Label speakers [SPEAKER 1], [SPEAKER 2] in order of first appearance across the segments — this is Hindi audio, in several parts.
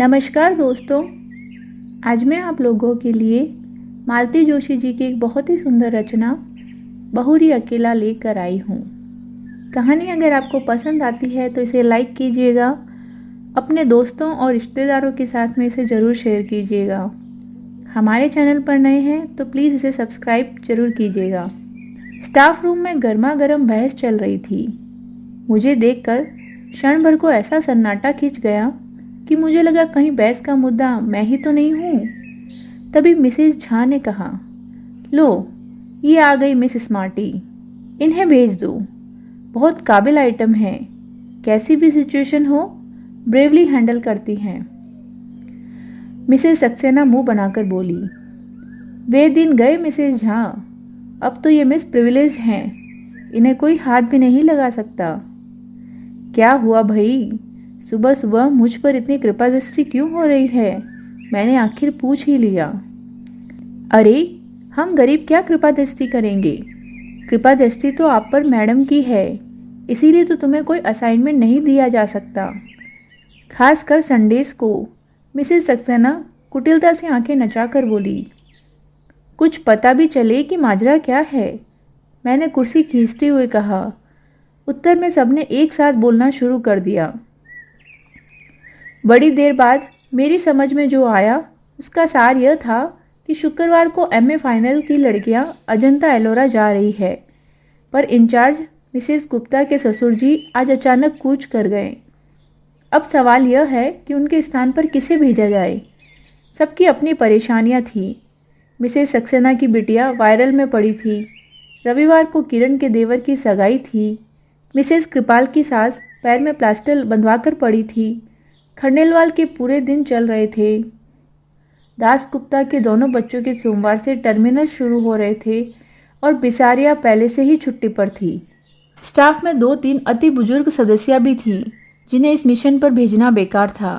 [SPEAKER 1] नमस्कार दोस्तों। आज मैं आप लोगों के लिए मालती जोशी जी की एक बहुत ही सुंदर रचना बहुरी अकेला लेकर आई हूँ। कहानी अगर आपको पसंद आती है तो इसे लाइक कीजिएगा, अपने दोस्तों और रिश्तेदारों के साथ में इसे ज़रूर शेयर कीजिएगा। हमारे चैनल पर नए हैं तो प्लीज़ इसे सब्सक्राइब ज़रूर कीजिएगा। स्टाफ रूम में गर्मा गर्म बहस चल रही थी। मुझे देखकर क्षण भर को ऐसा सन्नाटा खिंच गया कि मुझे लगा कहीं बहस का मुद्दा मैं ही तो नहीं हूँ। तभी मिसेस झा ने कहा, लो ये आ गई मिस स्मार्टी, इन्हें भेज दो, बहुत काबिल आइटम है, कैसी भी सिचुएशन हो ब्रेवली हैंडल करती हैं। मिसेस सक्सेना मुंह बनाकर बोली, वे दिन गए मिसेस झा, अब तो ये मिस प्रिविलेज हैं, इन्हें कोई हाथ भी नहीं लगा सकता। क्या हुआ भाई, सुबह सुबह मुझ पर इतनी कृपा दृष्टि क्यों हो रही है? मैंने आखिर पूछ ही लिया। अरे हम गरीब क्या कृपा दृष्टि करेंगे? कृपा दृष्टि तो आप पर मैडम की है, इसीलिए तो तुम्हें कोई असाइनमेंट नहीं दिया जा सकता, खासकर संडेज को। मिसेस सक्सेना कुटिलता से आंखें नचाकर बोली, कुछ पता भी चले कि माजरा क्या है? मैंने कुर्सी खींचते हुए कहा। उत्तर में सबने एक साथ बोलना शुरू कर दिया। बड़ी देर बाद मेरी समझ में जो आया उसका सार यह था कि शुक्रवार को एमए फाइनल की लड़कियां अजंता एलोरा जा रही है, पर इंचार्ज मिसेस गुप्ता के ससुर जी आज अचानक कूच कर गए। अब सवाल यह है कि उनके स्थान पर किसे भेजा जाए। सबकी अपनी परेशानियां थीं। मिसेस सक्सेना की बिटिया वायरल में पड़ी थी। रविवार को किरण के देवर की सगाई थी। मिसेस कृपाल की सास पैर में प्लास्टर बंधवाकर पड़ी थी। खंडेलवाल के पूरे दिन चल रहे थे। दास गुप्ता के दोनों बच्चों के सोमवार से टर्मिनल शुरू हो रहे थे और बिसारिया पहले से ही छुट्टी पर थी। स्टाफ में 2-3 अति बुजुर्ग सदस्या भी थी जिन्हें इस मिशन पर भेजना बेकार था।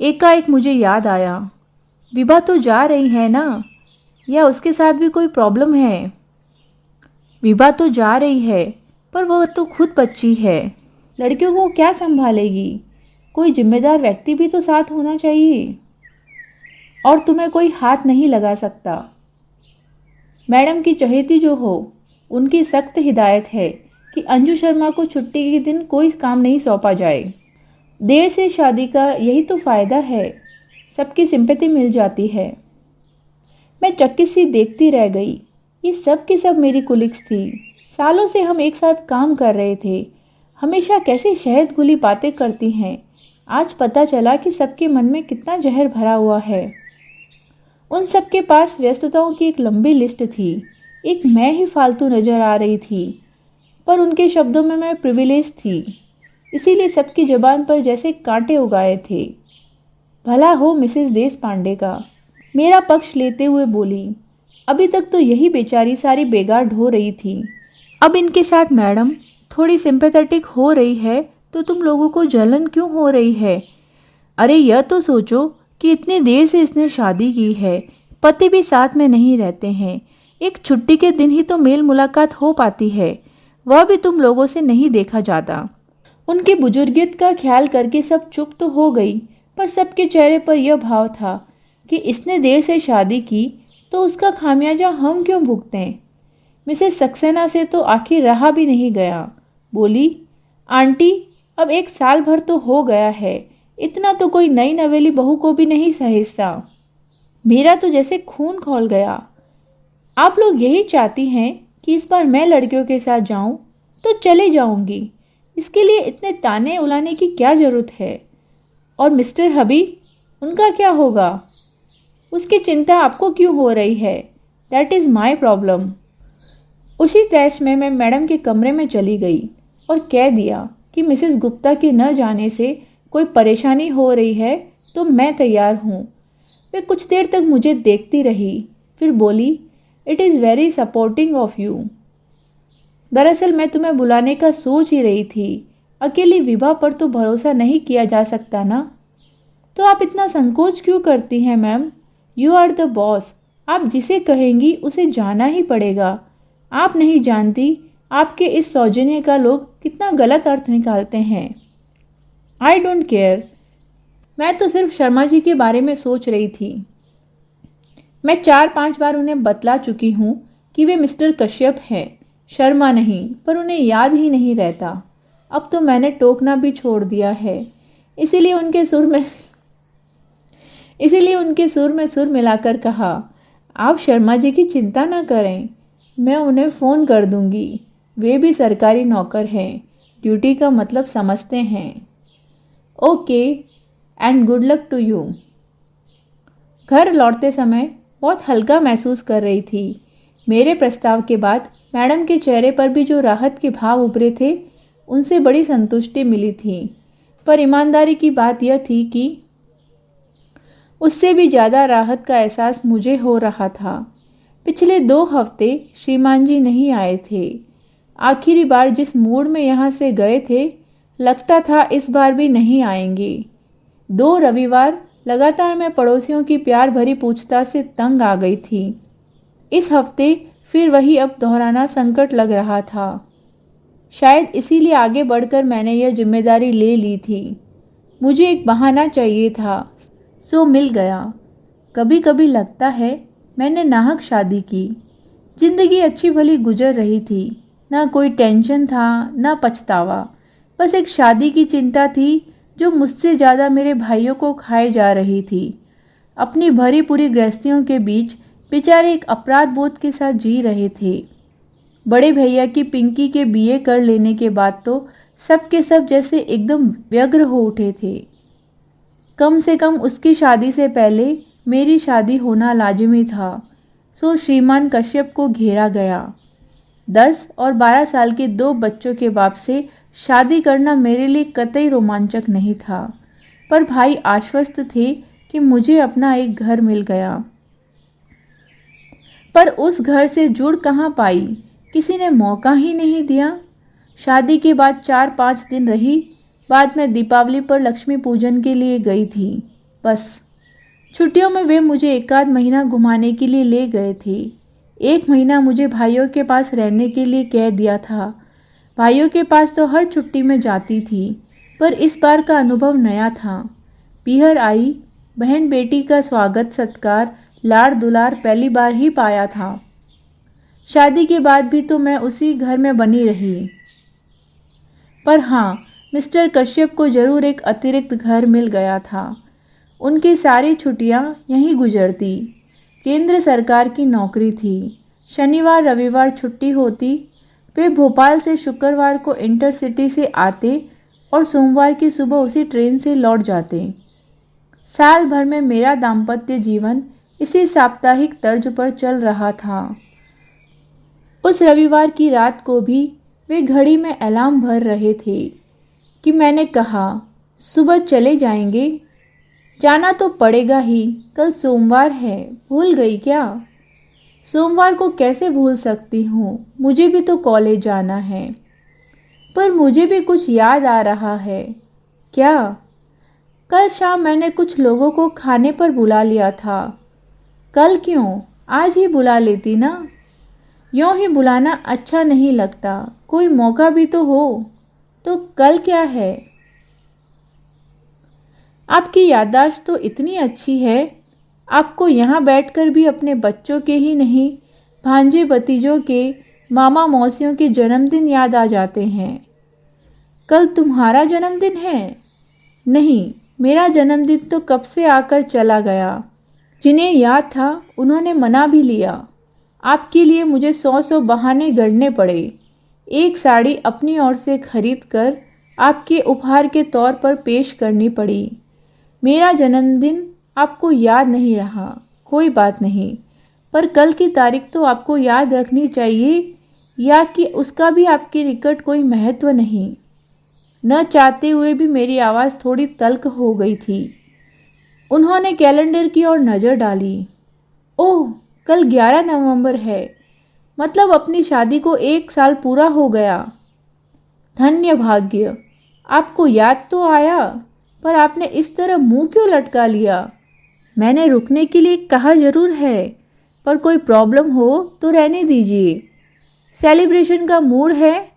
[SPEAKER 1] एकाएक मुझे याद आया, विभा तो जा रही है ना, या उसके साथ भी कोई प्रॉब्लम है? विभा तो जा रही है पर वह तो खुद बच्ची है, लड़कियों को क्या संभालेगी? कोई जिम्मेदार व्यक्ति भी तो साथ होना चाहिए, और तुम्हें कोई हाथ नहीं लगा सकता। मैडम की चहेती जो हो, उनकी सख्त हिदायत है कि अंजू शर्मा को छुट्टी के दिन कोई काम नहीं सौंपा जाए। देर से शादी का यही तो फ़ायदा है, सबकी सिंपैथी मिल जाती है। मैं चकित सी देखती रह गई। ये सब की सब मेरी कुलीग्स थी। सालों से हम एक साथ काम कर रहे थे। हमेशा कैसी शहद घुली बातें करती हैं। आज पता चला कि सबके मन में कितना जहर भरा हुआ है। उन सबके पास व्यस्तताओं की एक लंबी लिस्ट थी। एक मैं ही फालतू नज़र आ रही थी, पर उनके शब्दों में मैं प्रिविलेज थी, इसीलिए सबकी ज़बान पर जैसे कांटे उगाए थे। भला हो मिसेस देश पांडे का। मेरा पक्ष लेते हुए बोली, अभी तक तो यही बेचारी सारी बेगार ढो रही थी, अब इनके साथ मैडम थोड़ी सिंपैथेटिक हो रही है तो तुम लोगों को जलन क्यों हो रही है? अरे यह तो सोचो कि इतनी देर से इसने शादी की है, पति भी साथ में नहीं रहते हैं, एक छुट्टी के दिन ही तो मेल मुलाकात हो पाती है, वह भी तुम लोगों से नहीं देखा जाता। उनकी बुजुर्गियत का ख्याल करके सब चुप तो हो गई, पर सबके चेहरे पर यह भाव था कि इसने देर से शादी की तो उसका खामियाजा हम क्यों भुगतें। मिसेस सक्सेना से तो आखिर रहा भी नहीं गया। बोली, आंटी अब 1 साल भर तो हो गया है, इतना तो कोई नई नवेली बहू को भी नहीं सहेजता। मेरा तो जैसे खून खौल गया। आप लोग यही चाहती हैं कि इस बार मैं लड़कियों के साथ जाऊं तो चले जाऊंगी, इसके लिए इतने ताने उलाने की क्या ज़रूरत है? और मिस्टर हबी, उनका क्या होगा? उसकी चिंता आपको क्यों हो रही है? That is my problem. उसी तैश में मैं मैडम के कमरे में चली गई और कह दिया कि मिसेस गुप्ता के न जाने से कोई परेशानी हो रही है तो मैं तैयार हूँ। वे कुछ देर तक मुझे देखती रही, फिर बोली, it is very supporting of you. दरअसल मैं तुम्हें बुलाने का सोच ही रही थी। अकेली विभा पर तो भरोसा नहीं किया जा सकता ना। तो आप इतना संकोच क्यों करती हैं ma'am? You are the boss, आप जिसे कहेंगी उसे जाना ही पड़ेगा। आप नहीं जानती आपके इस सौजन्य का लोग कितना गलत अर्थ निकालते हैं। I don't care. मैं तो सिर्फ शर्मा जी के बारे में सोच रही थी। मैं 4-5 बार उन्हें बतला चुकी हूँ कि वे मिस्टर कश्यप हैं, शर्मा नहीं, पर उन्हें याद ही नहीं रहता। अब तो मैंने टोकना भी छोड़ दिया है। इसीलिए उनके सुर में सुर मिलाकर कहा, आप शर्मा जी की चिंता ना करें, मैं उन्हें फ़ोन कर दूंगी। वे भी सरकारी नौकर हैं, ड्यूटी का मतलब समझते हैं। Okay, and good luck to you. घर लौटते समय बहुत हल्का महसूस कर रही थी। मेरे प्रस्ताव के बाद मैडम के चेहरे पर भी जो राहत के भाव उभरे थे, उनसे बड़ी संतुष्टि मिली थी। पर ईमानदारी की बात यह थी कि उससे भी ज़्यादा राहत का एहसास मुझे हो रहा था। पिछले 2 हफ्ते श्रीमान जी नहीं आए थे। आखिरी बार जिस मूड में यहाँ से गए थे, लगता था इस बार भी नहीं आएंगे। 2 रविवार लगातार मैं पड़ोसियों की प्यार भरी पूछताछ से तंग आ गई थी। इस हफ्ते फिर वही अब दोहराना संकट लग रहा था। शायद इसीलिए आगे बढ़कर मैंने यह जिम्मेदारी ले ली थी। मुझे एक बहाना चाहिए था, सो मिल गया। कभी कभी लगता है मैंने नाहक शादी की। जिंदगी अच्छी भली गुजर रही थी, ना कोई टेंशन था, ना पछतावा। बस एक शादी की चिंता थी जो मुझसे ज़्यादा मेरे भाइयों को खाए जा रही थी। अपनी भरी पूरी गृहस्थियों के बीच बेचारे एक अपराध बोध के साथ जी रहे थे। बड़े भैया की पिंकी के बीए कर लेने के बाद तो सब के सब जैसे एकदम व्यग्र हो उठे थे। कम से कम उसकी शादी से पहले मेरी शादी होना लाजिमी था। सो श्रीमान कश्यप को घेरा गया। 10 और 12 साल के 2 बच्चों के बाप से शादी करना मेरे लिए कतई रोमांचक नहीं था, पर भाई आश्वस्त थे कि मुझे अपना एक घर मिल गया। पर उस घर से जुड़ कहाँ पाई, किसी ने मौका ही नहीं दिया। शादी के बाद 4-5 दिन रही, बाद में दीपावली पर लक्ष्मी पूजन के लिए गई थी। बस छुट्टियों में वे मुझे 1 आध महीना घुमाने के लिए ले गए थे। 1 महीना मुझे भाइयों के पास रहने के लिए कह दिया था। भाइयों के पास तो हर छुट्टी में जाती थी, पर इस बार का अनुभव नया था। पीहर आई, बहन बेटी का स्वागत सत्कार, लाड़ दुलार पहली बार ही पाया था। शादी के बाद भी तो मैं उसी घर में बनी रही। पर हाँ, मिस्टर कश्यप को जरूर एक अतिरिक्त घर मिल गया था। उनकी सारी छुट्टियां यहीं गुजरती। केंद्र सरकार की नौकरी थी। शनिवार रविवार छुट्टी होती। वे भोपाल से शुक्रवार को इंटरसिटी से आते और सोमवार की सुबह उसी ट्रेन से लौट जाते। साल भर में मेरा दाम्पत्य जीवन इसी साप्ताहिक तर्ज पर चल रहा था। उस रविवार की रात को भी वे घड़ी में अलार्म भर रहे थे कि मैंने कहा, सुबह चले जाएंगे। जाना तो पड़ेगा ही, कल सोमवार है, भूल गई क्या? सोमवार को कैसे भूल सकती हूँ, मुझे भी तो कॉलेज जाना है। पर मुझे भी कुछ याद आ रहा है। क्या? कल शाम मैंने कुछ लोगों को खाने पर बुला लिया था। कल क्यों, आज ही बुला लेती ना। यूँ ही बुलाना अच्छा नहीं लगता, कोई मौका भी तो हो। तो कल क्या है? आपकी याददाश्त तो इतनी अच्छी है, आपको यहाँ बैठकर भी अपने बच्चों के ही नहीं, भांजे भतीजों के, मामा मौसियों के जन्मदिन याद आ जाते हैं। कल तुम्हारा जन्मदिन है? नहीं, मेरा जन्मदिन तो कब से आकर चला गया। जिन्हें याद था उन्होंने मना भी लिया। आपके लिए मुझे 100 बहाने गढ़ने पड़े। एक साड़ी अपनी ओर से खरीद कर आपके उपहार के तौर पर पेश करनी पड़ी। मेरा जन्मदिन आपको याद नहीं रहा, कोई बात नहीं, पर कल की तारीख तो आपको याद रखनी चाहिए, या कि उसका भी आपके निकट कोई महत्व नहीं। न चाहते हुए भी मेरी आवाज़ थोड़ी तल्ख हो गई थी। उन्होंने कैलेंडर की ओर नज़र डाली। ओह, कल 11 नवंबर है, मतलब अपनी शादी को 1 साल पूरा हो गया। धन्य भाग्य, आपको याद तो आया, पर आपने इस तरह मुंह क्यों लटका लिया? मैंने रुकने के लिए कहा जरूर है, पर कोई प्रॉब्लम हो तो रहने दीजिए। सेलिब्रेशन का मूड है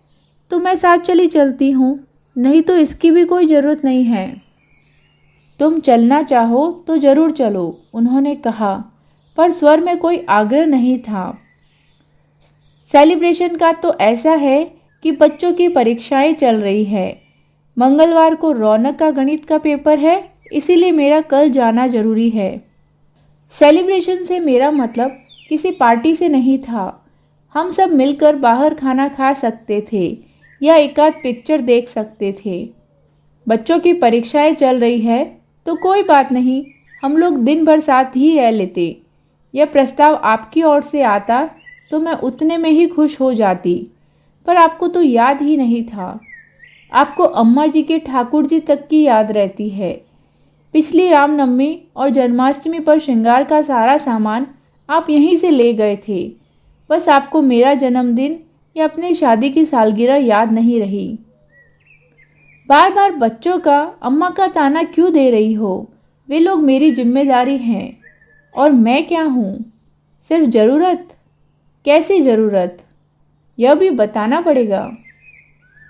[SPEAKER 1] तो मैं साथ चली चलती हूँ, नहीं तो इसकी भी कोई ज़रूरत नहीं है। तुम चलना चाहो तो ज़रूर चलो, उन्होंने कहा, पर स्वर में कोई आग्रह नहीं था। सेलिब्रेशन का तो ऐसा है कि बच्चों की परीक्षाएं चल रही है। मंगलवार को रौनक का गणित का पेपर है, इसीलिए मेरा कल जाना जरूरी है। सेलिब्रेशन से मेरा मतलब किसी पार्टी से नहीं था। हम सब मिलकर बाहर खाना खा सकते थे या एक आध पिक्चर देख सकते थे। बच्चों की परीक्षाएं चल रही है तो कोई बात नहीं, हम लोग दिन भर साथ ही रह लेते। यह प्रस्ताव आपकी ओर से आता तो मैं उतने में ही खुश हो जाती, पर आपको तो याद ही नहीं था। आपको अम्मा जी के ठाकुर जी तक की याद रहती है। पिछली रामनवमी और जन्माष्टमी पर श्रृंगार का सारा सामान आप यहीं से ले गए थे। बस आपको मेरा जन्मदिन या अपनी शादी की सालगिरह याद नहीं रही। बार बार बच्चों का अम्मा का ताना क्यों दे रही हो? वे लोग मेरी जिम्मेदारी हैं। और मैं क्या हूँ? सिर्फ ज़रूरत। कैसी ज़रूरत? यह भी बताना पड़ेगा।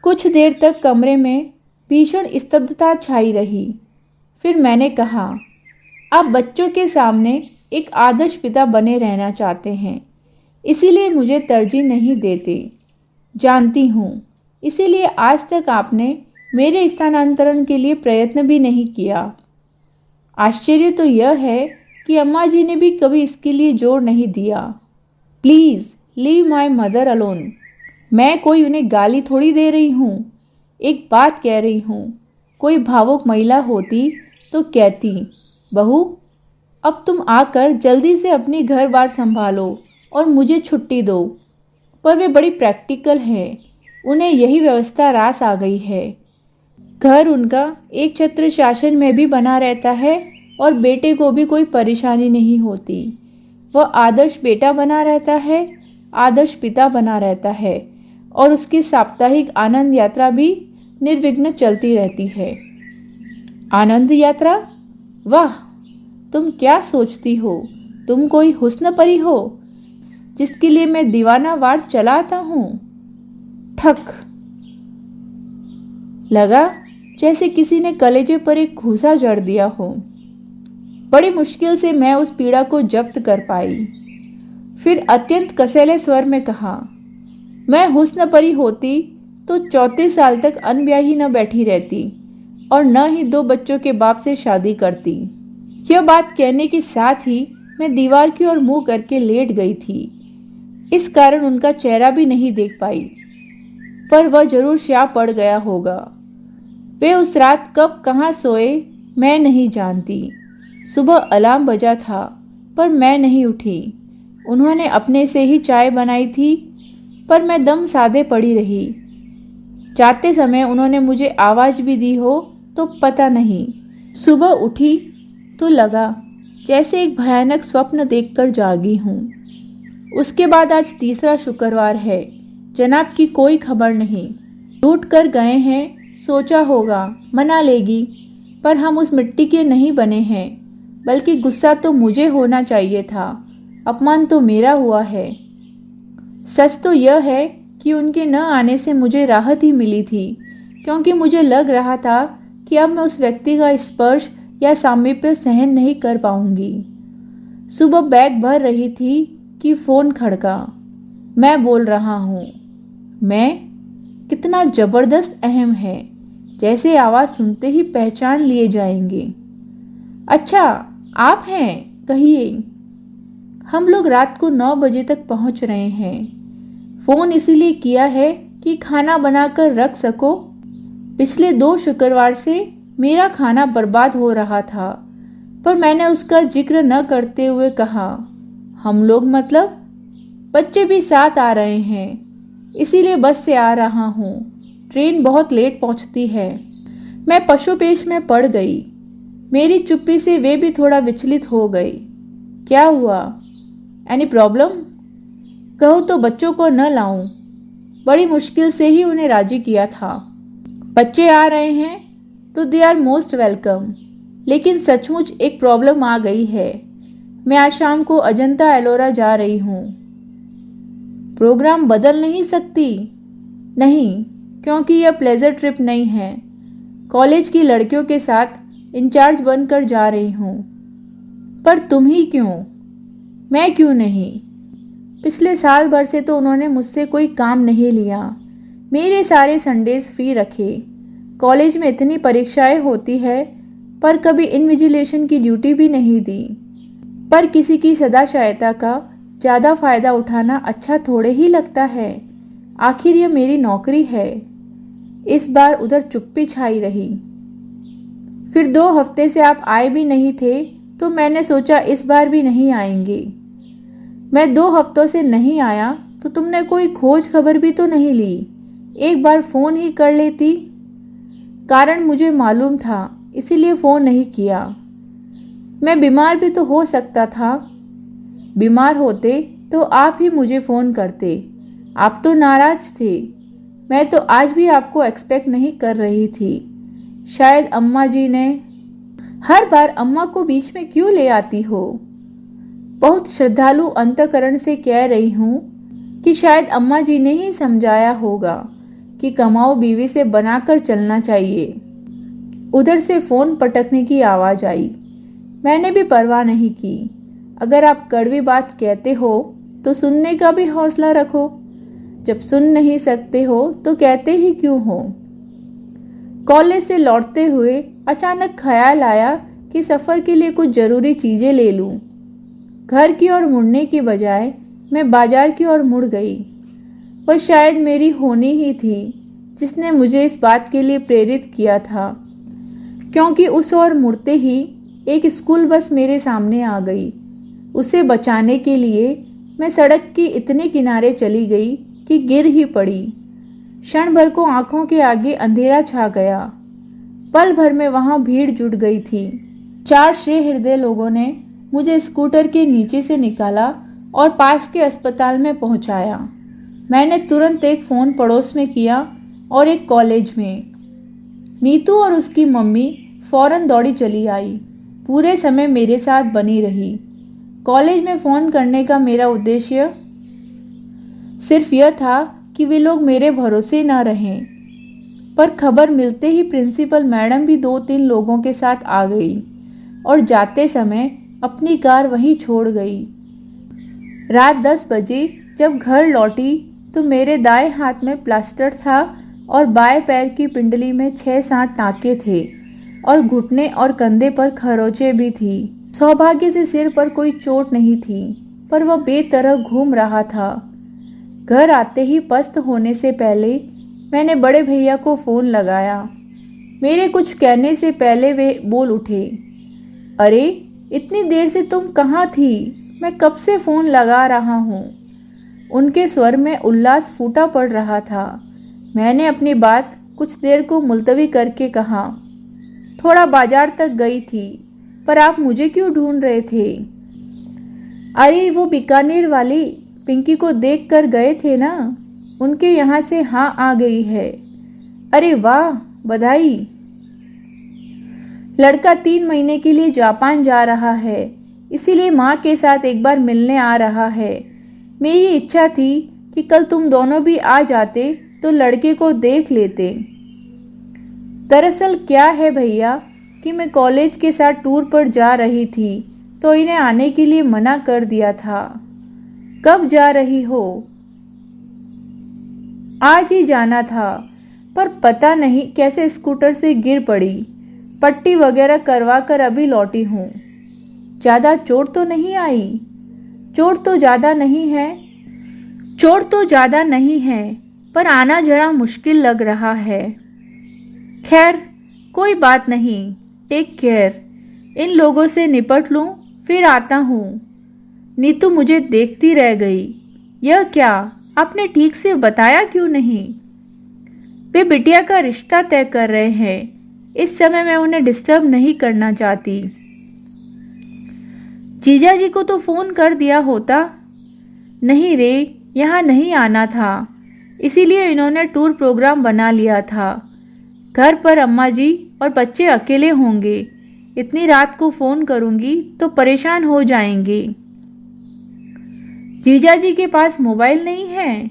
[SPEAKER 1] कुछ देर तक कमरे में भीषण स्तब्धता छाई रही। फिर मैंने कहा, आप बच्चों के सामने एक आदर्श पिता बने रहना चाहते हैं, इसीलिए मुझे तरजीह नहीं देते। जानती हूँ, इसीलिए आज तक आपने मेरे स्थानांतरण के लिए प्रयत्न भी नहीं किया। आश्चर्य तो यह है कि अम्मा जी ने भी कभी इसके लिए जोर नहीं दिया। Please leave my mother alone. मैं कोई उन्हें गाली थोड़ी दे रही हूँ, एक बात कह रही हूँ। कोई भावुक महिला होती तो कहती, बहू अब तुम आकर जल्दी से अपनी घर बार संभालो और मुझे छुट्टी दो। पर वे बड़ी प्रैक्टिकल हैं, उन्हें यही व्यवस्था रास आ गई है। घर उनका एक छत्र शासन में भी बना रहता है और बेटे को भी कोई परेशानी नहीं होती। वह आदर्श बेटा बना रहता है, आदर्श पिता बना रहता है और उसकी साप्ताहिक आनंद यात्रा भी निर्विघ्न चलती रहती है। आनंद यात्रा? वाह, तुम क्या सोचती हो? तुम कोई हुस्न परी हो जिसके लिए मैं दीवाना वार चलाता हूँ? ठक लगा जैसे किसी ने कलेजे पर एक घूसा जड़ दिया हो। बड़ी मुश्किल से मैं उस पीड़ा को जब्त कर पाई। फिर अत्यंत कसैले स्वर में कहा, मैं हुस्न परी होती तो 34 साल तक अनब्याही न बैठी रहती और न ही 2 बच्चों के बाप से शादी करती। यह बात कहने के साथ ही मैं दीवार की ओर मुंह करके लेट गई थी। इस कारण उनका चेहरा भी नहीं देख पाई, पर वह जरूर श्याप पड़ गया होगा। वे उस रात कब कहाँ सोए मैं नहीं जानती। सुबह अलार्म बजा था पर मैं नहीं उठी। उन्होंने अपने से ही चाय बनाई थी, पर मैं दम साधे पड़ी रही। जाते समय उन्होंने मुझे आवाज़ भी दी हो तो पता नहीं। सुबह उठी तो लगा जैसे एक भयानक स्वप्न देखकर जागी हूँ। उसके बाद आज तीसरा शुक्रवार है। जनाब की कोई खबर नहीं। लूट कर गए हैं, सोचा होगा मना लेगी, पर हम उस मिट्टी के नहीं बने हैं। बल्कि गुस्सा तो मुझे होना चाहिए था, अपमान तो मेरा हुआ है। सच तो यह है कि उनके न आने से मुझे राहत ही मिली थी, क्योंकि मुझे लग रहा था कि अब मैं उस व्यक्ति का स्पर्श या सामीप्य सहन नहीं कर पाऊंगी। सुबह बैग भर रही थी कि फ़ोन खड़का। मैं बोल रहा हूँ। मैं? कितना ज़बरदस्त अहम है, जैसे आवाज़ सुनते ही पहचान लिए जाएंगे। अच्छा, आप हैं? कहिए। हम लोग रात को 9 बजे तक पहुंच रहे हैं। फ़ोन इसीलिए किया है कि खाना बनाकर रख सको। पिछले 2 शुक्रवार से मेरा खाना बर्बाद हो रहा था, पर मैंने उसका जिक्र न करते हुए कहा, हम लोग मतलब बच्चे भी साथ आ रहे हैं, इसीलिए बस से आ रहा हूँ। ट्रेन बहुत लेट पहुँचती है। मैं पशुपेश में पड़ गई। मेरी चुप्पी से वे भी थोड़ा विचलित हो गए। क्या हुआ? Any problem? कहो तो बच्चों को न लाऊं। बड़ी मुश्किल से ही उन्हें राजी किया था। बच्चे आ रहे हैं तो दे आर मोस्ट वेलकम, लेकिन सचमुच एक प्रॉब्लम आ गई है। मैं आज शाम को अजंता एलोरा जा रही हूँ। प्रोग्राम बदल नहीं सकती? नहीं, क्योंकि यह प्लेजर ट्रिप नहीं है। कॉलेज की लड़कियों के साथ इंचार्ज बनकर जा रही हूँ। पर तुम ही क्यों, मैं क्यों नहीं? पिछले साल भर से तो उन्होंने मुझसे कोई काम नहीं लिया, मेरे सारे संडेज फ्री रखे। कॉलेज में इतनी परीक्षाएं होती है पर कभी इन्विजिलेशन की ड्यूटी भी नहीं दी। पर किसी की सदा सहायता का ज़्यादा फायदा उठाना अच्छा थोड़े ही लगता है। आखिर यह मेरी नौकरी है। इस बार उधर चुप्पी छाई रही। फिर 2 हफ्ते से आप आए भी नहीं थे तो मैंने सोचा इस बार भी नहीं आएंगे। मैं 2 हफ्तों से नहीं आया तो तुमने कोई खोज खबर भी तो नहीं ली, एक बार फ़ोन ही कर लेती। कारण मुझे मालूम था इसीलिए फ़ोन नहीं किया। मैं बीमार भी तो हो सकता था। बीमार होते तो आप ही मुझे फ़ोन करते। आप तो नाराज़ थे। मैं तो आज भी आपको एक्सपेक्ट नहीं कर रही थी। शायद अम्मा जी ने। हर बार अम्मा को बीच में क्यों ले आती हो? बहुत श्रद्धालु अंतकरण से कह रही हूँ कि शायद अम्मा जी ने ही समझाया होगा कि कमाओ बीवी से बनाकर चलना चाहिए। उधर से फ़ोन पटकने की आवाज़ आई। मैंने भी परवाह नहीं की। अगर आप कड़वी बात कहते हो तो सुनने का भी हौसला रखो। जब सुन नहीं सकते हो तो कहते ही क्यों हो? कॉलेज से लौटते हुए अचानक ख्याल आया कि सफ़र के लिए कुछ ज़रूरी चीज़ें ले लूं। घर की ओर मुड़ने की बजाय मैं बाजार की ओर मुड़ गई। पर शायद मेरी होनी ही थी जिसने मुझे इस बात के लिए प्रेरित किया था, क्योंकि उस ओर मुड़ते ही एक स्कूल बस मेरे सामने आ गई। उसे बचाने के लिए मैं सड़क के इतने किनारे चली गई कि गिर ही पड़ी। क्षण भर को आंखों के आगे अंधेरा छा गया। पल भर में वहां भीड़ जुट गई थी। 4 श्रेय हृदय लोगों ने मुझे स्कूटर के नीचे से निकाला और पास के अस्पताल में पहुंचाया। मैंने तुरंत एक फ़ोन पड़ोस में किया और एक कॉलेज में। नीतू और उसकी मम्मी फौरन दौड़ी चली आई। पूरे समय मेरे साथ बनी रही। कॉलेज में फ़ोन करने का मेरा उद्देश्य सिर्फ यह था कि वे लोग मेरे भरोसे न रहें। पर खबर मिलते ही प्रिंसिपल मैडम भी 2-3 लोगों के साथ आ गई और जाते समय अपनी कार वहीं छोड़ गई। रात 10 बजे जब घर लौटी तो मेरे दाएं हाथ में प्लास्टर था और बाएं पैर की पिंडली में 6-7 टाँके थे और घुटने और कंधे पर खरोंचें भी थी। सौभाग्य से सिर पर कोई चोट नहीं थी, पर वह बेतरह घूम रहा था। घर आते ही पस्त होने से पहले मैंने बड़े भैया को फ़ोन लगाया। मेरे कुछ कहने से पहले वे बोल उठे, अरे इतनी देर से तुम कहाँ थी? मैं कब से फ़ोन लगा रहा हूँ। उनके स्वर में उल्लास फूटा पड़ रहा था। मैंने अपनी बात कुछ देर को मुलतवी करके कहा, थोड़ा बाजार तक गई थी, पर आप मुझे क्यों ढूंढ रहे थे? अरे वो बीकानेर वाली पिंकी को देख कर गए थे ना, उनके यहाँ से हाँ आ गई है। अरे वाह, बधाई। लड़का 3 महीने के लिए जापान जा रहा है, इसीलिए माँ के साथ एक बार मिलने आ रहा है। मेरी इच्छा थी कि कल तुम दोनों भी आ जाते तो लड़के को देख लेते। दरअसल क्या है भैया कि मैं कॉलेज के साथ टूर पर जा रही थी तो इन्हें आने के लिए मना कर दिया था। कब जा रही हो? आज ही जाना था, पर पता नहीं कैसे स्कूटर से गिर पड़ी। पट्टी वगैरह करवा कर अभी लौटी हूँ। ज़्यादा चोट तो नहीं आई? चोट तो ज़्यादा नहीं है, पर आना जरा मुश्किल लग रहा है। खैर कोई बात नहीं, टेक केयर। इन लोगों से निपट लूँ फिर आता हूँ। नीतू मुझे देखती रह गई। यह क्या, आपने ठीक से बताया क्यों नहीं? वे बिटिया का रिश्ता तय कर रहे हैं। इस समय मैं उन्हें डिस्टर्ब नहीं करना चाहती। जीजा जी को तो फ़ोन कर दिया होता। नहीं रे, यहाँ नहीं आना था, इसीलिए इन्होंने टूर प्रोग्राम बना लिया था। घर पर अम्मा जी और बच्चे अकेले होंगे। इतनी रात को फ़ोन करूँगी तो परेशान हो जाएंगे। जीजा जी के पास मोबाइल नहीं है?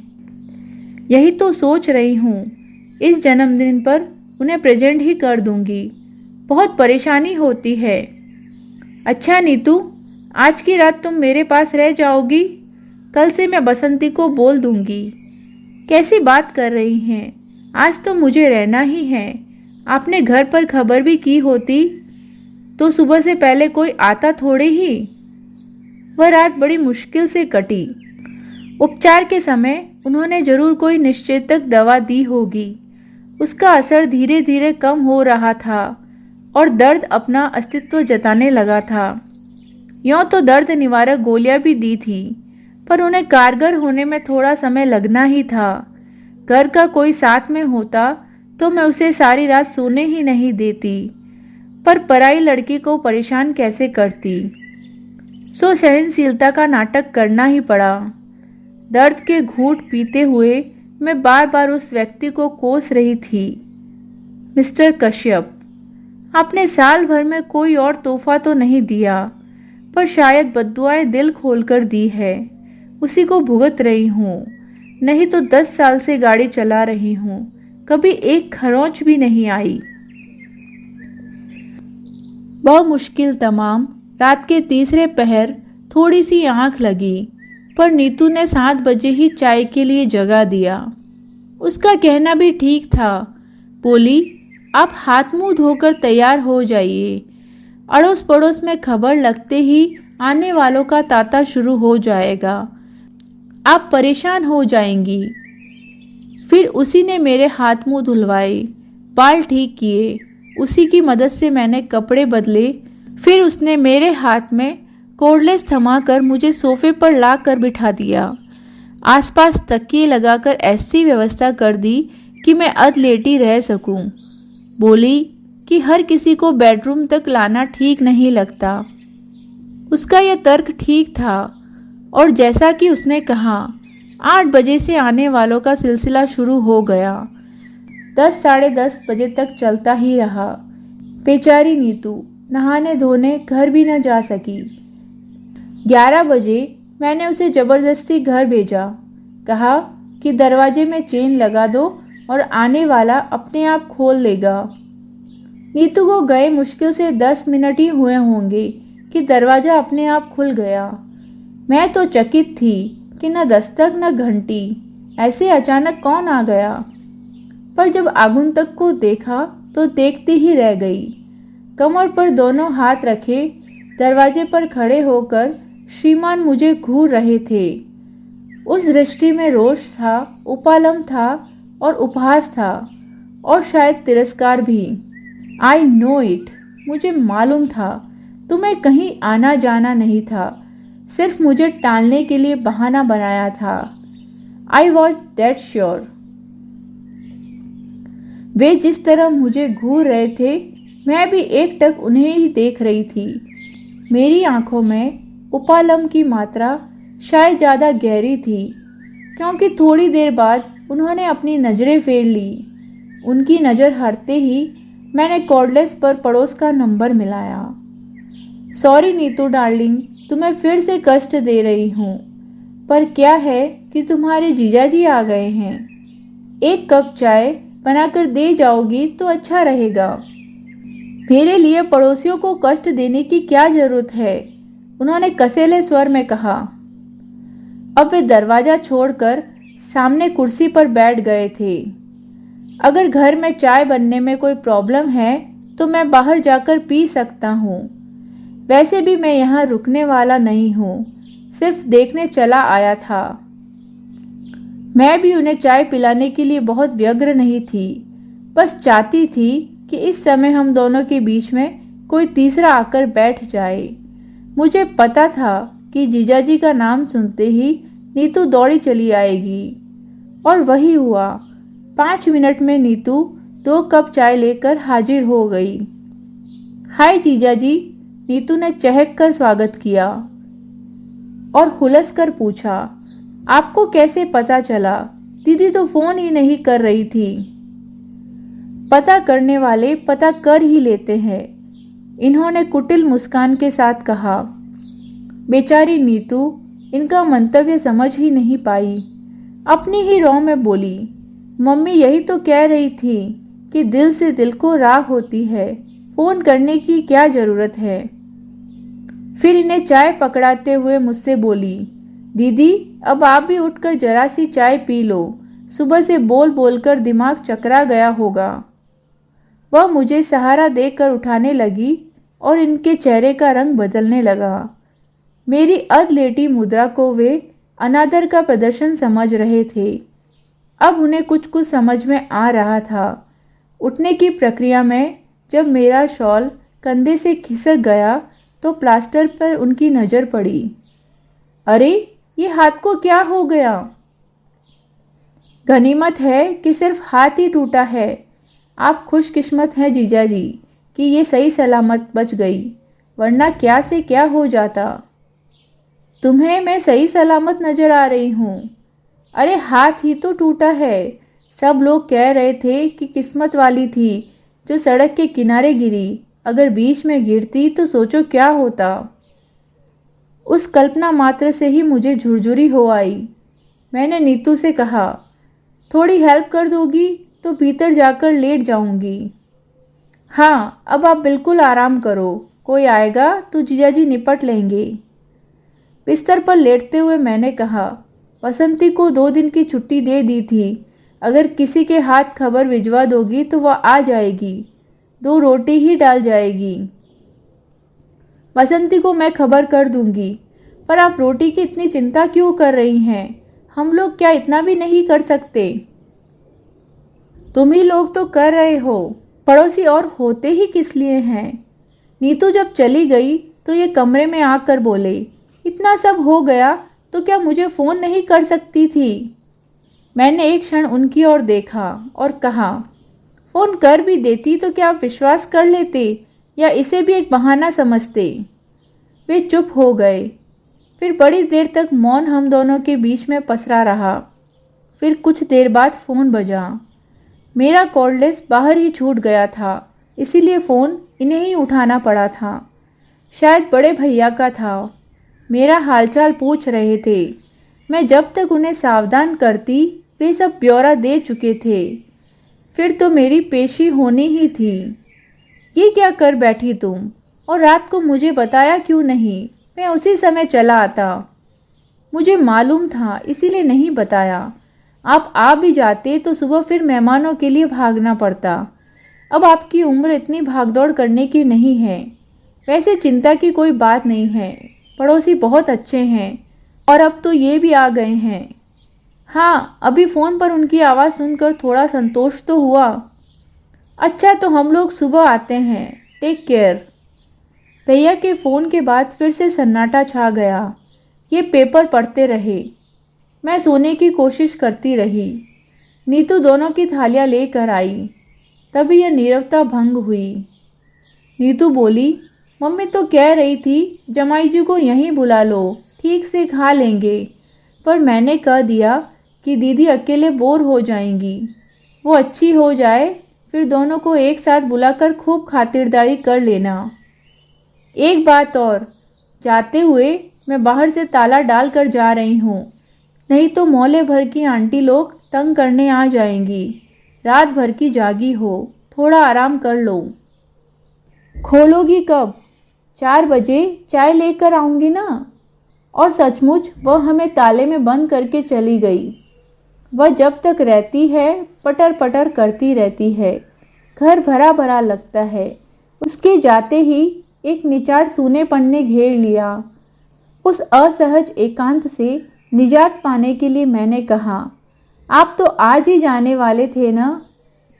[SPEAKER 1] यही तो सोच रही हूँ, इस जन्मदिन पर उन्हें प्रेजेंट ही कर दूंगी। बहुत परेशानी होती है। अच्छा नीतू, आज की रात तुम मेरे पास रह जाओगी? कल से मैं बसंती को बोल दूंगी। कैसी बात कर रही हैं? आज तो मुझे रहना ही है। आपने घर पर खबर भी की होती तो सुबह से पहले कोई आता थोड़े ही। वह रात बड़ी मुश्किल से कटी। उपचार के समय उन्होंने जरूर कोई निश्चेतक दवा दी होगी। उसका असर धीरे धीरे कम हो रहा था और दर्द अपना अस्तित्व जताने लगा था। यों तो दर्द निवारक गोलियां भी दी थी, पर उन्हें कारगर होने में थोड़ा समय लगना ही था। घर का कोई साथ में होता तो मैं उसे सारी रात सोने ही नहीं देती, पर पराई लड़की को परेशान कैसे करती। सो सहनशीलता का नाटक करना ही पड़ा। दर्द के घूंट पीते हुए मैं बार बार उस व्यक्ति को कोस रही थी। मिस्टर कश्यप, आपने साल भर में कोई और तोहफा तो नहीं दिया, पर शायद बद्दुआएं दिल खोलकर दी है। उसी को भुगत रही हूँ। नहीं तो 10 साल से गाड़ी चला रही हूँ, कभी एक खरोंच भी नहीं आई। बहुत मुश्किल तमाम रात के तीसरे पहर थोड़ी सी आंख लगी, पर नीतू ने 7 बजे ही चाय के लिए जगा दिया। उसका कहना भी ठीक था। बोली, आप हाथ मुंह धोकर तैयार हो जाइए। अड़ोस पड़ोस में खबर लगते ही आने वालों का तांता शुरू हो जाएगा। आप परेशान हो जाएंगी। फिर उसी ने मेरे हाथ मुंह धुलवाए, बाल ठीक किए। उसी की मदद से मैंने कपड़े बदले। फिर उसने मेरे हाथ में कोर्डलेस थमाकर मुझे सोफे पर ला कर बिठा दिया। आसपास तकिए लगाकर ऐसी व्यवस्था कर दी कि मैं अधलेटी रह सकूं। बोली कि हर किसी को बेडरूम तक लाना ठीक नहीं लगता। उसका यह तर्क ठीक था, और जैसा कि उसने कहा, 8 बजे से आने वालों का सिलसिला शुरू हो गया। 10 साढ़े 10 बजे तक चलता ही रहा। बेचारी नीतू नहाने धोने घर भी न जा सकी। 11 बजे मैंने उसे ज़बरदस्ती घर भेजा। कहा कि दरवाजे में चेन लगा दो और आने वाला अपने आप खोल देगा। नीतू को गए मुश्किल से 10 मिनट ही हुए होंगे कि दरवाज़ा अपने आप खुल गया। मैं तो चकित थी कि न दस्तक न घंटी, ऐसे अचानक कौन आ गया। पर जब आगंतुक को देखा तो देखती ही रह गई। कमर पर दोनों हाथ रखे दरवाजे पर खड़े होकर श्रीमान मुझे घूर रहे थे। उस दृष्टि में रोष था, उपालम था और उपहास था, और शायद तिरस्कार भी। आई नो इट, मुझे मालूम था तुम्हें कहीं आना जाना नहीं था, सिर्फ मुझे टालने के लिए बहाना बनाया था। I was that sure. वे जिस तरह मुझे घूर रहे थे, मैं भी एकटक उन्हें ही देख रही थी। मेरी आंखों में उपालम की मात्रा शायद ज़्यादा गहरी थी, क्योंकि थोड़ी देर बाद उन्होंने अपनी नज़रें फेर ली। उनकी नज़र हटते ही मैंने कॉर्डलेस पर पड़ोस का नंबर मिलाया। सॉरी नीतू डार्लिंग, तुम्हें फिर से कष्ट दे रही हूँ, पर क्या है कि तुम्हारे जीजाजी आ गए हैं। एक कप चाय बनाकर दे जाओगी तो अच्छा रहेगा। मेरे लिए पड़ोसियों को कष्ट देने की क्या जरूरत है, उन्होंने कसेले स्वर में कहा। अब वे दरवाजा छोड़कर सामने कुर्सी पर बैठ गए थे। अगर घर में चाय बनने में कोई प्रॉब्लम है तो मैं बाहर जाकर पी सकता हूँ। वैसे भी मैं यहाँ रुकने वाला नहीं हूँ, सिर्फ देखने चला आया था। मैं भी उन्हें चाय पिलाने के लिए बहुत व्यग्र नहीं थी, बस चाहती थी कि इस समय हम दोनों के बीच में कोई तीसरा आकर बैठ जाए। मुझे पता था कि जीजाजी का नाम सुनते ही नीतू दौड़ी चली आएगी, और वही हुआ। 5 मिनट में नीतू 2 कप चाय लेकर हाजिर हो गई। हाय जीजाजी, नीतू ने चहक कर स्वागत किया और हुलस कर पूछा, आपको कैसे पता चला? दीदी तो फोन ही नहीं कर रही थी। पता करने वाले पता कर ही लेते हैं, इन्होंने कुटिल मुस्कान के साथ कहा। बेचारी नीतू इनका मंतव्य समझ ही नहीं पाई। अपनी ही रौ में बोली, मम्मी यही तो कह रही थी कि दिल से दिल को राह होती है, फ़ोन करने की क्या ज़रूरत है। फिर इन्हें चाय पकड़ाते हुए मुझसे बोली, दीदी अब आप भी उठकर जरा सी चाय पी लो, सुबह से बोल बोलकर दिमाग चकरा गया होगा। वह मुझे सहारा देकर उठाने लगी और इनके चेहरे का रंग बदलने लगा। मेरी अधलेटी मुद्रा को वे अनादर का प्रदर्शन समझ रहे थे। अब उन्हें कुछ कुछ समझ में आ रहा था। उठने की प्रक्रिया में जब मेरा शॉल कंधे से खिसक गया तो प्लास्टर पर उनकी नज़र पड़ी। अरे ये हाथ को क्या हो गया? गनीमत है कि सिर्फ हाथ ही टूटा है। आप खुशकिस्मत हैं जीजाजी कि ये सही सलामत बच गई, वरना क्या से क्या हो जाता। तुम्हें मैं सही सलामत नजर आ रही हूँ। अरे हाथ ही तो टूटा है। सब लोग कह रहे थे कि किस्मत वाली थी जो सड़क के किनारे गिरी, अगर बीच में गिरती तो सोचो क्या होता। उस कल्पना मात्र से ही मुझे झुरझुरी हो आई। मैंने नीतू से कहा, थोड़ी हेल्प कर दोगी तो भीतर जाकर लेट जाऊंगी। हाँ अब आप बिल्कुल आराम करो, कोई आएगा तो जीजाजी निपट लेंगे। बिस्तर पर लेटते हुए मैंने कहा, बसंती को 2 दिन की छुट्टी दे दी थी। अगर किसी के हाथ खबर भिजवा दोगी तो वह आ जाएगी, 2 रोटी ही डाल जाएगी। बसंती को मैं खबर कर दूंगी, पर आप रोटी की इतनी चिंता क्यों कर रही हैं? हम लोग क्या इतना भी नहीं कर सकते? तुम ही लोग तो कर रहे हो, पड़ोसी और होते ही किस लिए हैं? नीतू जब चली गई तो ये कमरे में आकर बोले, इतना सब हो गया तो क्या मुझे फ़ोन नहीं कर सकती थी? मैंने एक क्षण उनकी ओर देखा और कहा, फ़ोन कर भी देती तो क्या आप विश्वास कर लेते या इसे भी एक बहाना समझते? वे चुप हो गए। फिर बड़ी देर तक मौन हम दोनों के बीच में पसरा रहा। फिर कुछ देर बाद फ़ोन बजा। मेरा कॉर्डलेस बाहर ही छूट गया था, इसीलिए फ़ोन इन्हें ही उठाना पड़ा था। शायद बड़े भैया का था। मेरा हालचाल पूछ रहे थे। मैं जब तक उन्हें सावधान करती वे सब ब्यौरा दे चुके थे। फिर तो मेरी पेशी होनी ही थी। ये क्या कर बैठी तुम, और रात को मुझे बताया क्यों नहीं? मैं उसी समय चला आता। मुझे मालूम था इसीलिए नहीं बताया। आप आ भी जाते तो सुबह फिर मेहमानों के लिए भागना पड़ता। अब आपकी उम्र इतनी भागदौड़ करने की नहीं है। वैसे चिंता की कोई बात नहीं है, पड़ोसी बहुत अच्छे हैं और अब तो ये भी आ गए हैं। हाँ अभी फ़ोन पर उनकी आवाज़ सुनकर थोड़ा संतोष तो हुआ। अच्छा तो हम लोग सुबह आते हैं, टेक केयर। भैया के फ़ोन के बाद फिर से सन्नाटा छा गया। ये पेपर पढ़ते रहे। मैं सोने की कोशिश करती रही। नीतू दोनों की थालियाँ लेकर आई। तभी यह नीरवता भंग हुई। नीतू बोली, मम्मी तो कह रही थी जमाई जी को यहीं बुला लो, ठीक से खा लेंगे। पर मैंने कह दिया कि दीदी अकेले बोर हो जाएंगी। वो अच्छी हो जाए फिर दोनों को एक साथ बुलाकर खूब खातिरदारी कर लेना। एक बात और, जाते हुए मैं बाहर से ताला डाल कर जा रही हूँ, नहीं तो मोहल्ले भर की आंटी लोग तंग करने आ जाएंगी। रात भर की जागी हो, थोड़ा आराम कर लो। खोलोगी कब? 4 बजे चाय लेकर आऊँगी ना। और सचमुच वह हमें ताले में बंद करके चली गई। वह जब तक रहती है पटर पटर करती रहती है। घर भरा भरा लगता है। उसके जाते ही एक निचाड़ सूनेपन ने घेर लिया। उस असहज एकांत से निजात पाने के लिए मैंने कहा, आप तो आज ही जाने वाले थे ना,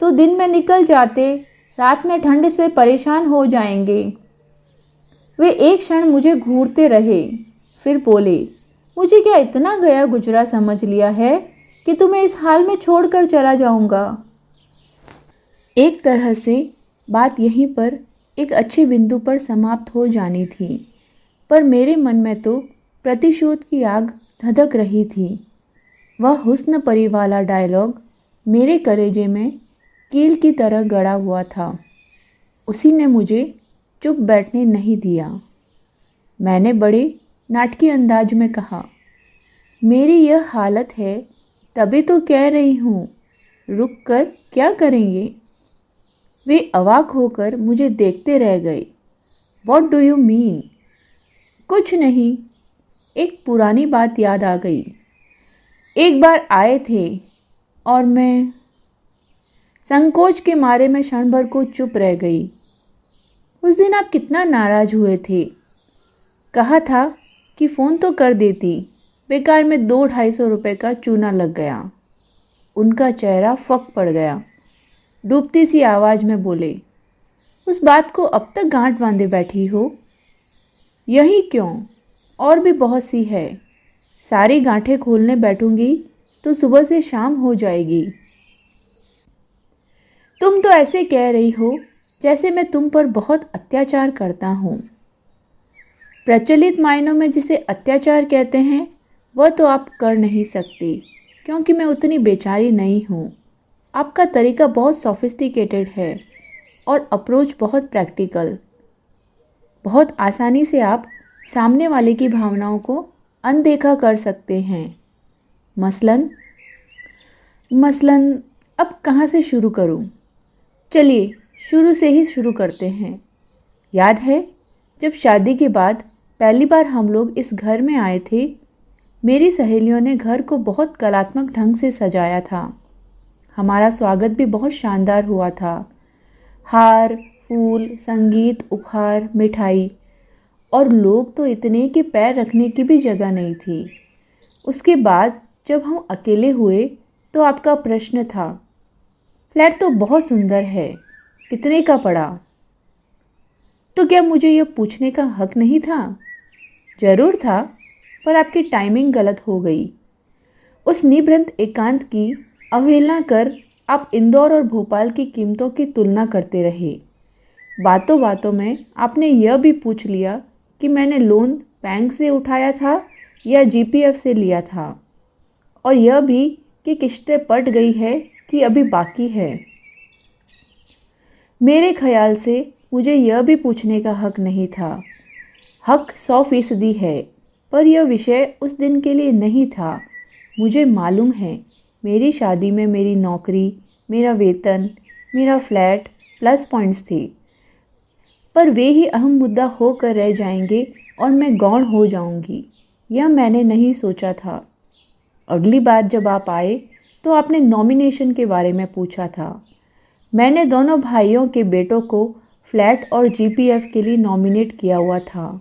[SPEAKER 1] तो दिन में निकल जाते, रात में ठंड से परेशान हो जाएंगे। वे एक क्षण मुझे घूरते रहे, फिर बोले, मुझे क्या इतना गया गुजरा समझ लिया है कि तुम्हें इस हाल में छोड़कर चला जाऊंगा। एक तरह से बात यहीं पर एक अच्छे बिंदु पर समाप्त हो जानी थी, पर मेरे मन में तो प्रतिशोध की आग धधक रही थी। वह हुस्न परी वाला डायलॉग मेरे कलेजे में कील की तरह गड़ा हुआ था। उसी ने मुझे चुप बैठने नहीं दिया। मैंने बड़े नाटकीय अंदाज में कहा, मेरी यह हालत है तभी तो कह रही हूँ, रुक कर क्या करेंगे? वे अवाक होकर मुझे देखते रह गए। What do you mean? कुछ नहीं, एक पुरानी बात याद आ गई। एक बार आए थे और मैं संकोच के मारे मैं क्षण भर को चुप रह गई। उस दिन आप कितना नाराज़ हुए थे। कहा था कि फ़ोन तो कर देती, बेकार में 200-250 रुपये का चूना लग गया। उनका चेहरा फक पड़ गया। डूबती सी आवाज़ में बोले, उस बात को अब तक गांठ बांधे बैठी हो? यही क्यों, और भी बहुत सी है। सारी गांठें खोलने बैठूंगी तो सुबह से शाम हो जाएगी। तुम तो ऐसे कह रही हो जैसे मैं तुम पर बहुत अत्याचार करता हूँ। प्रचलित मायनों में जिसे अत्याचार कहते हैं वह तो आप कर नहीं सकती, क्योंकि मैं उतनी बेचारी नहीं हूँ। आपका तरीका बहुत सोफिस्टिकेटेड है और अप्रोच बहुत प्रैक्टिकल। बहुत आसानी से आप सामने वाले की भावनाओं को अनदेखा कर सकते हैं। मसलन अब कहाँ से शुरू करूँ? चलिए शुरू से ही शुरू करते हैं। याद है जब शादी के बाद पहली बार हम लोग इस घर में आए थे, मेरी सहेलियों ने घर को बहुत कलात्मक ढंग से सजाया था। हमारा स्वागत भी बहुत शानदार हुआ था। हार, फूल, संगीत, उपहार, मिठाई, और लोग तो इतने कि पैर रखने की भी जगह नहीं थी। उसके बाद जब हम अकेले हुए तो आपका प्रश्न था, फ्लैट तो बहुत सुंदर है, कितने का पड़ा? तो क्या मुझे यह पूछने का हक नहीं था? जरूर था, पर आपकी टाइमिंग गलत हो गई। उस निभृत एकांत की अवहेलना कर आप इंदौर और भोपाल की कीमतों की तुलना करते रहे। बातों बातों में आपने यह भी पूछ लिया कि मैंने लोन बैंक से उठाया था या जीपीएफ से लिया था, और यह भी कि किश्तें पट गई है कि अभी बाकी है। मेरे ख्याल से मुझे यह भी पूछने का हक नहीं था। हक 100% है, पर यह विषय उस दिन के लिए नहीं था। मुझे मालूम है मेरी शादी में मेरी नौकरी, मेरा वेतन, मेरा फ्लैट प्लस पॉइंट्स थे, पर वे ही अहम मुद्दा होकर रह जाएंगे और मैं गौण हो जाऊंगी। यह मैंने नहीं सोचा था। अगली बार जब आप आए तो आपने नॉमिनेशन के बारे में पूछा था। मैंने दोनों भाइयों के बेटों को फ्लैट और जीपीएफ के लिए नॉमिनेट किया हुआ था।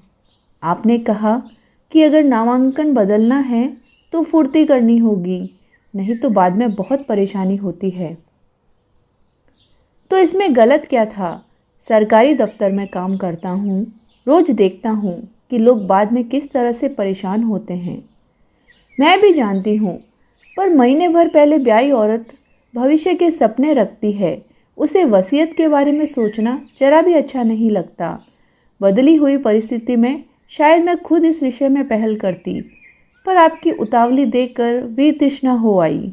[SPEAKER 1] आपने कहा कि अगर नामांकन बदलना है तो फुर्ती करनी होगी, नहीं तो बाद में बहुत परेशानी होती है। तो इसमें गलत क्या था? सरकारी दफ्तर में काम करता हूँ, रोज देखता हूँ कि लोग बाद में किस तरह से परेशान होते हैं। मैं भी जानती हूँ, पर महीने भर पहले ब्याही औरत भविष्य के सपने रखती है, उसे वसीयत के बारे में सोचना जरा भी अच्छा नहीं लगता। बदली हुई परिस्थिति में शायद मैं खुद इस विषय में पहल करती, पर आपकी उतावली देखकर वितृष्णा हो आई।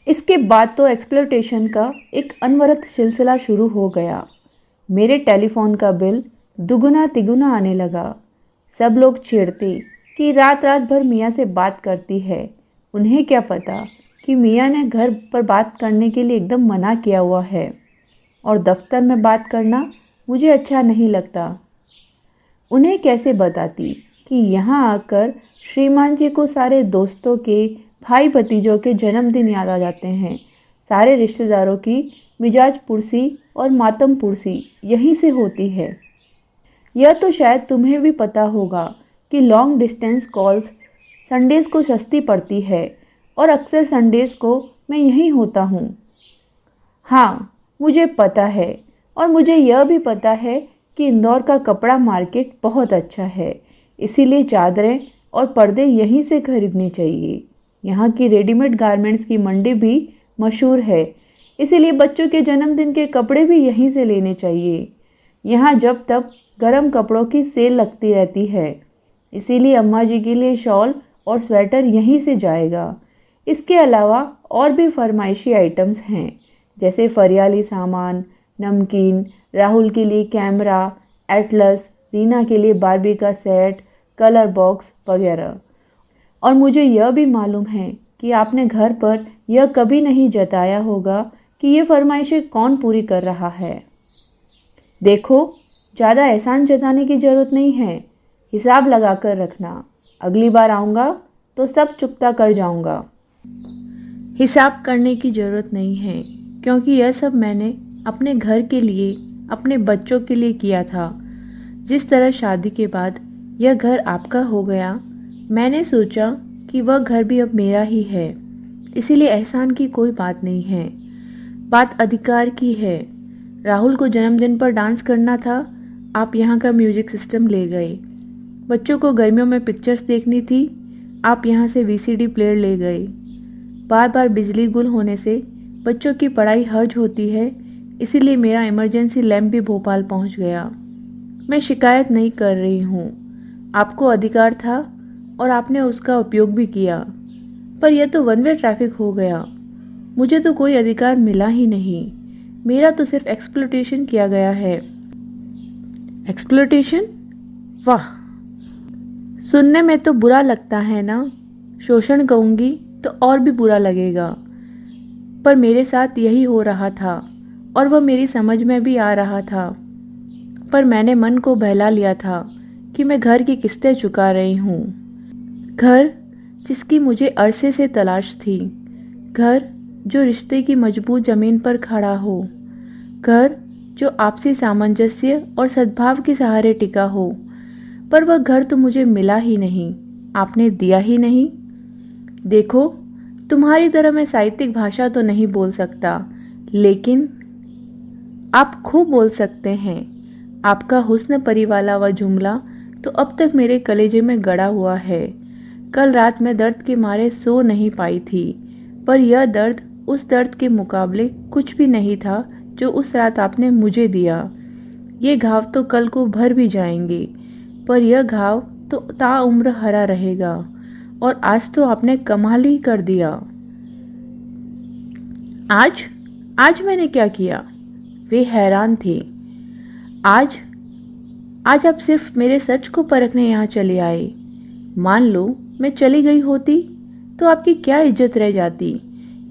[SPEAKER 1] इसके बाद तो एक्सप्लॉयटेशन का एक अनवरत सिलसिला शुरू हो गया। मेरे टेलीफोन का बिल दुगुना तिगुना आने लगा। सब लोग छेड़ते कि रात रात भर मियाँ से बात करती है। उन्हें क्या पता कि मियाँ ने घर पर बात करने के लिए एकदम मना किया हुआ है, और दफ्तर में बात करना मुझे अच्छा नहीं लगता। उन्हें कैसे बताती कि यहाँ आकर श्रीमान जी को सारे दोस्तों के, भाई भतीजों के जन्मदिन याद आ जाते हैं। सारे रिश्तेदारों की मिजाज पुरसी और मातम पुरसी यहीं से होती है। यह तो शायद तुम्हें भी पता होगा कि लॉन्ग डिस्टेंस कॉल्स संडेज़ को सस्ती पड़ती है, और अक्सर संडेज़ को मैं यहीं होता हूँ। हाँ, मुझे पता है, और मुझे यह भी पता है कि इंदौर का कपड़ा मार्केट बहुत अच्छा है, इसीलिए चादरें और पर्दे यहीं से खरीदने चाहिए। यहाँ की रेडीमेड गारमेंट्स की मंडी भी मशहूर है, इसीलिए बच्चों के जन्मदिन के कपड़े भी यहीं से लेने चाहिए। यहाँ जब तक गर्म कपड़ों की सेल लगती रहती है, इसीलिए अम्मा जी के लिए शॉल और स्वेटर यहीं से जाएगा। इसके अलावा और भी फरमाइशी आइटम्स हैं, जैसे फरियाली सामान, नमकीन, राहुल के लिए कैमरा, एटलस, रीना के लिए बारबी का सेट, कलर बॉक्स वगैरह। और मुझे यह भी मालूम है कि आपने घर पर यह कभी नहीं जताया होगा कि ये फरमाइशें कौन पूरी कर रहा है। देखो, ज़्यादा एहसान जताने की ज़रूरत नहीं है। हिसाब लगा कर रखना। अगली बार आऊँगा तो सब चुकता कर जाऊँगा। हिसाब करने की ज़रूरत नहीं है, क्योंकि यह सब मैंने अपने घर के लिए, अपने बच्चों के लिए किया था। जिस तरह शादी के बाद यह घर आपका हो गया, मैंने सोचा कि वह घर भी अब मेरा ही है। इसीलिए एहसान की कोई बात नहीं है, बात अधिकार की है। राहुल को जन्मदिन पर डांस करना था, आप यहाँ का म्यूजिक सिस्टम ले गए। बच्चों को गर्मियों में पिक्चर्स देखनी थी, आप यहाँ से वीसीडी प्लेयर ले गए। बार बार बिजली गुल होने से बच्चों की पढ़ाई हर्ज होती है, इसीलिए मेरा इमरजेंसी लैंप भी भोपाल पहुँच गया। मैं शिकायत नहीं कर रही हूँ, आपको अधिकार था और आपने उसका उपयोग भी किया, पर यह तो वन वे ट्रैफिक हो गया। मुझे तो कोई अधिकार मिला ही नहीं, मेरा तो सिर्फ एक्सप्लॉयटेशन किया गया है। एक्सप्लॉयटेशन? वाह, सुनने में तो बुरा लगता है ना। शोषण कहूँगी तो और भी बुरा लगेगा, पर मेरे साथ यही हो रहा था और वह मेरी समझ में भी आ रहा था। पर मैंने मन को बहला लिया था कि मैं घर की किस्तें चुका रही हूँ। घर जिसकी मुझे अरसे से तलाश थी, घर जो रिश्ते की मजबूत ज़मीन पर खड़ा हो, घर जो आपसी सामंजस्य और सद्भाव के सहारे टिका हो। पर वह घर तो मुझे मिला ही नहीं, आपने दिया ही नहीं। देखो, तुम्हारी तरह मैं साहित्यिक भाषा तो नहीं बोल सकता, लेकिन आप खूब बोल सकते हैं। आपका हुस्न परी वाला वह जुमला तो अब तक मेरे कलेजे में गड़ा हुआ है। कल रात मैं दर्द के मारे सो नहीं पाई थी, पर यह दर्द उस दर्द के मुकाबले कुछ भी नहीं था जो उस रात आपने मुझे दिया। ये घाव तो कल को भर भी जाएंगे, पर यह घाव तो ताउम्र हरा रहेगा। और आज तो आपने कमाल ही कर दिया। आज मैंने क्या किया? वे हैरान थे। आज आप सिर्फ मेरे सच को परखने यहाँ चले आए। मान लो मैं चली गई होती तो आपकी क्या इज्जत रह जाती,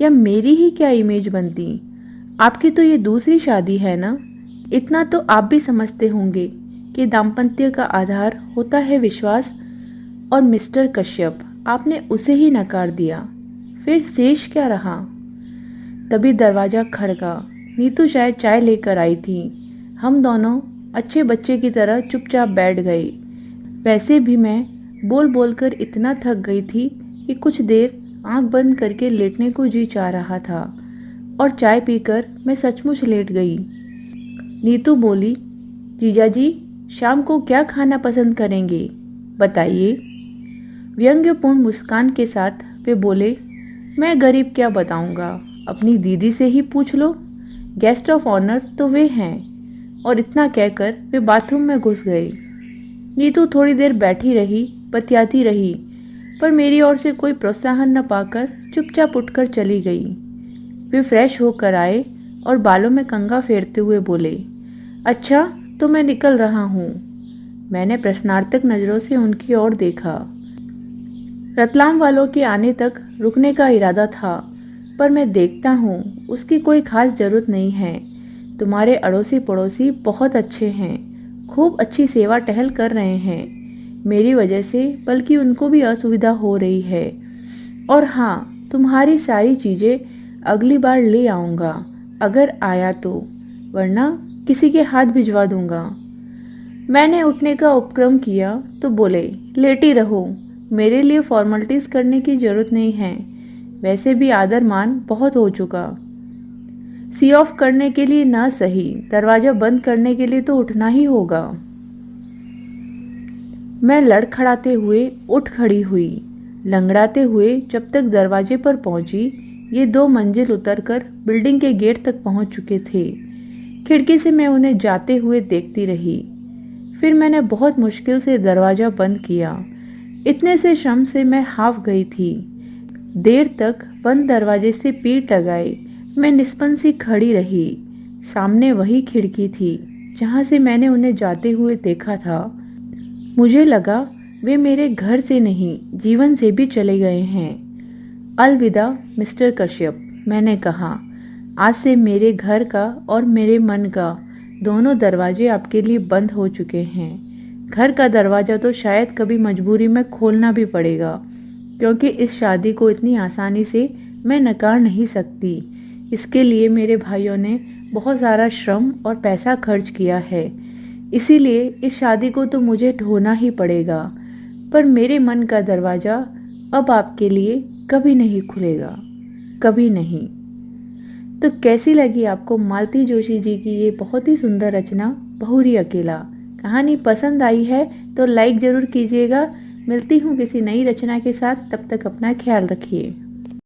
[SPEAKER 1] या मेरी ही क्या इमेज बनती। आपकी तो ये दूसरी शादी है ना। इतना तो आप भी समझते होंगे कि दाम्पत्य का आधार होता है विश्वास, और मिस्टर कश्यप, आपने उसे ही नकार दिया। फिर शेष क्या रहा? तभी दरवाज़ा खड़का। नीतू शायद चाय लेकर आई थी। हम दोनों अच्छे बच्चे की तरह चुपचाप बैठ गए। वैसे भी मैं बोल बोल कर इतना थक गई थी कि कुछ देर आंख बंद करके लेटने को जी चाह रहा था, और चाय पीकर मैं सचमुच लेट गई। नीतू बोली, जीजा जी शाम को क्या खाना पसंद करेंगे, बताइए। व्यंग्यपूर्ण मुस्कान के साथ वे बोले, मैं गरीब क्या बताऊंगा, अपनी दीदी से ही पूछ लो, गेस्ट ऑफ ऑनर तो वे हैं। और इतना कहकर वे बाथरूम में घुस गए। नीतू थोड़ी देर बैठी रही, बतियाती रही, पर मेरी ओर से कोई प्रोत्साहन न पाकर चुपचाप उठकर चली गई। वे फ्रेश होकर आए और बालों में कंघा फेरते हुए बोले, अच्छा तो मैं निकल रहा हूँ। मैंने प्रश्नार्थक नज़रों से उनकी ओर देखा। रतलाम वालों के आने तक रुकने का इरादा था, पर मैं देखता हूँ उसकी कोई खास ज़रूरत नहीं है। तुम्हारे अड़ोसी पड़ोसी बहुत अच्छे हैं, खूब अच्छी सेवा टहल कर रहे हैं मेरी वजह से, बल्कि उनको भी असुविधा हो रही है। और हाँ, तुम्हारी सारी चीज़ें अगली बार ले आऊँगा, अगर आया तो, वरना किसी के हाथ भिजवा दूँगा। मैंने उठने का उपक्रम किया तो बोले, लेटी रहो, मेरे लिए फॉर्मेलिटीज़ करने की ज़रूरत नहीं है। वैसे भी आदर मान बहुत हो चुका। सी ऑफ करने के लिए ना सही, दरवाज़ा बंद करने के लिए तो उठना ही होगा। मैं लड़खड़ाते हुए उठ खड़ी हुई। लंगड़ाते हुए जब तक दरवाजे पर पहुंची, ये 2 मंजिल उतरकर बिल्डिंग के गेट तक पहुंच चुके थे। खिड़की से मैं उन्हें जाते हुए देखती रही। फिर मैंने बहुत मुश्किल से दरवाज़ा बंद किया। इतने से श्रम से मैं हाफ गई थी। देर तक बंद दरवाजे से पीठ लगाए मैं निस्पन सी खड़ी रही। सामने वही खिड़की थी जहाँ से मैंने उन्हें जाते हुए देखा था। मुझे लगा वे मेरे घर से नहीं, जीवन से भी चले गए हैं। अलविदा मिस्टर कश्यप, मैंने कहा। आज से मेरे घर का और मेरे मन का दोनों दरवाजे आपके लिए बंद हो चुके हैं। घर का दरवाज़ा तो शायद कभी मजबूरी में खोलना भी पड़ेगा, क्योंकि इस शादी को इतनी आसानी से मैं नकार नहीं सकती। इसके लिए मेरे भाइयों ने बहुत सारा श्रम और पैसा खर्च किया है, इसीलिए इस शादी को तो मुझे ढोना ही पड़ेगा। पर मेरे मन का दरवाज़ा अब आपके लिए कभी नहीं खुलेगा, कभी नहीं। तो कैसी लगी आपको मालती जोशी जी की ये बहुत ही सुंदर रचना बहुरी अकेला? कहानी पसंद आई है तो लाइक ज़रूर कीजिएगा। मिलती हूँ किसी नई रचना के साथ, तब तक अपना ख्याल रखिए।